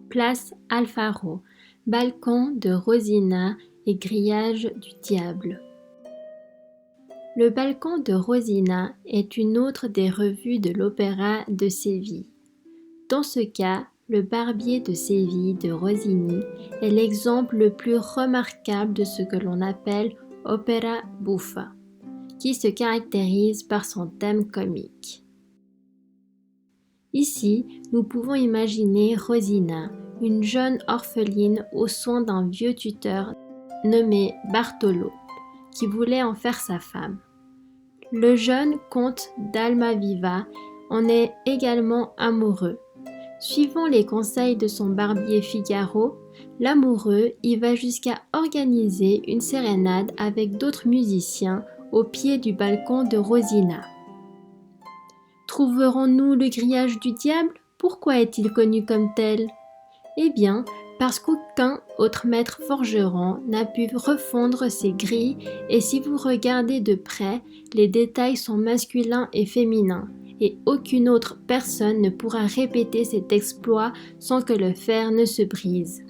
Place Alfaro, balcon de Rosina et grillage du diable. Le balcon de Rosina est une autre des revues de l'opéra de Séville. Dans ce cas, le Barbier de Séville de Rossini est l'exemple le plus remarquable de ce que l'on appelle opera buffa, qui se caractérise par son thème comique. Ici, nous pouvons imaginer Rosina, une jeune orpheline aux soins d'un vieux tuteur nommé Bartolo, qui voulait en faire sa femme. Le jeune comte d'Almaviva en est également amoureux. Suivant les conseils de son barbier Figaro, l'amoureux y va jusqu'à organiser une sérénade avec d'autres musiciens au pied du balcon de Rosina. Trouverons-nous le grillage du diable? Pourquoi est-il connu comme tel? Eh bien, parce qu'aucun autre maître forgeron n'a pu refondre ces grilles et si vous regardez de près, les détails sont masculins et féminins et aucune autre personne ne pourra répéter cet exploit sans que le fer ne se brise.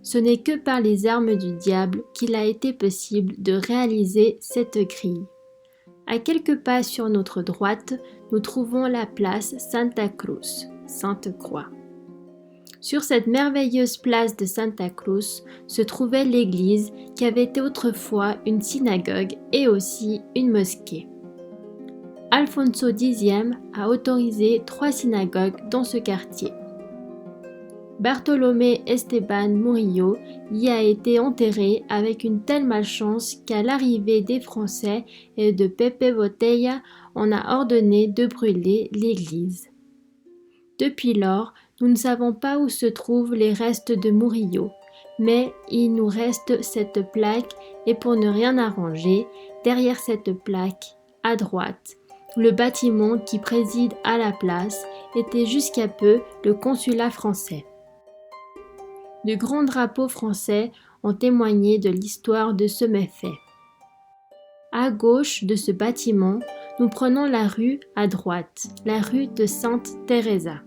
Ce n'est que par les armes du diable qu'il a été possible de réaliser cette grille. À quelques pas sur notre droite, nous trouvons la place Santa Cruz, Sainte-Croix. Sur cette merveilleuse place de Santa Cruz se trouvait l'église qui avait été autrefois une synagogue et aussi une mosquée. Alfonso X a autorisé 3 synagogues dans ce quartier. Bartolomé Esteban Murillo y a été enterré avec une telle malchance qu'à l'arrivée des Français et de Pepe Botella, on a ordonné de brûler l'église. Depuis lors, nous ne savons pas où se trouvent les restes de Murillo, mais il nous reste cette plaque et pour ne rien arranger, derrière cette plaque, à droite, le bâtiment qui préside à la place était jusqu'à peu le consulat français. De grands drapeaux français ont témoigné de l'histoire de ce méfait. À gauche de ce bâtiment, nous prenons la rue à droite, la rue de Sainte Teresa.